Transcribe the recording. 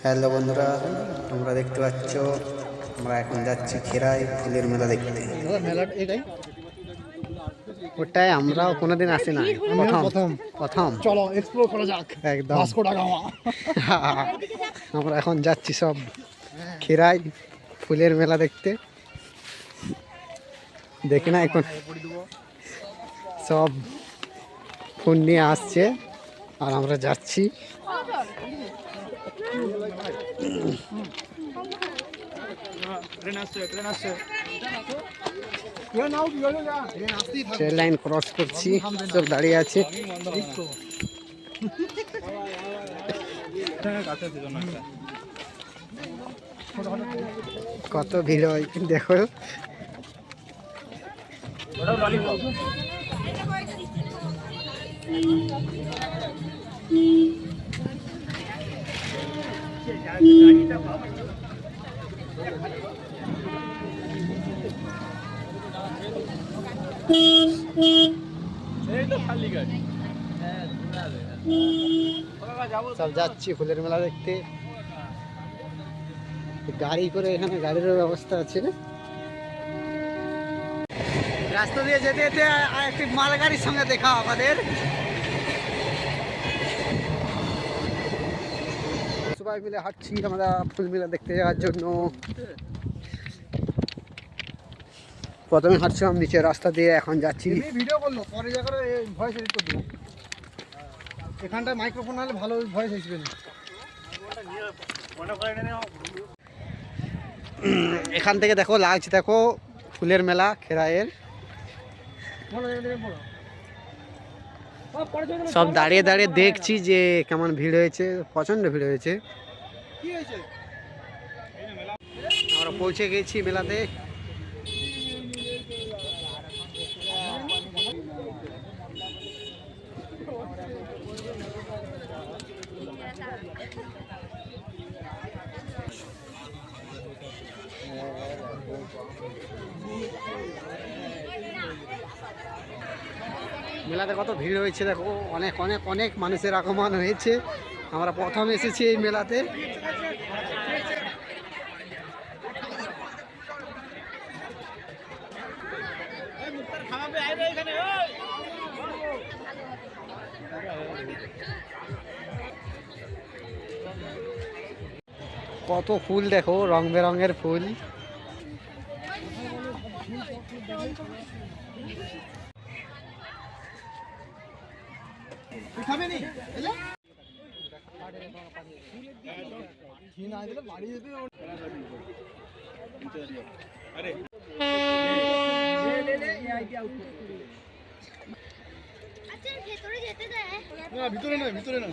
Hello বন্ধুরা, তোমরা দেখতে পাচ্ছ আমরা এখন যাচ্ছি খেরাই ফুলের মেলা দেখতে। ওটাই আমরাও কোনোদিন আসি না, প্রথম প্রথম। চলো এক্সপ্লোর করা যাক একদম ভাস্কো ডা গামা। আমরা এখন যাচ্ছি সব খেরাই ফুলের মেলা দেখতে। দেখি না এখন সব ফোন নিয়ে আসছে আর আমরা যাচ্ছি। ট্রেন লাইন ক্রস করছি, সব দাঁড়িয়ে আছে। কত ভিড় হয় দেখো। সব যাচ্ছি ফুলের মেলা দেখতে। গাড়ি করে, এখানে গাড়িরও ব্যবস্থা আছে। রাস্তা দিয়ে যেতে যেতে একটি মালগাড়ির সঙ্গে দেখা আমাদের। সবাই মিলে হাঁটছি আমরা ফুল মেলা দেখতে যাওয়ার জন্য। প্রথমে হাঁটছিলাম নিচে রাস্তা দিয়ে, এখন যাচ্ছি। ভিডিও করলো পরে জায়গায় ভয়েস এডিট করে দেবো। এখানটায় মাইক্রোফোন হলে ভালো ভয়েস আসবে না। এখান থেকে দেখো লাগছে, দেখো ফুলের মেলা খেরাইয়ের। সব দাঁড়িয়ে দাঁড়িয়ে দেখছি যে কেমন ভিড় হয়েছে, প্রচন্ড ভিড় হয়েছে। আমরা পৌঁছে গেছি মেলাতে। মেলাতে কত ভিড় হয়েছে দেখো, অনেক অনেক অনেক মানুষের আগমন হয়েছে। আমরা প্রথম এসেছি এই মেলাতে। কত ফুল দেখো, রং বেরঙের ফুল। ভিতরে না, ভিতরে না।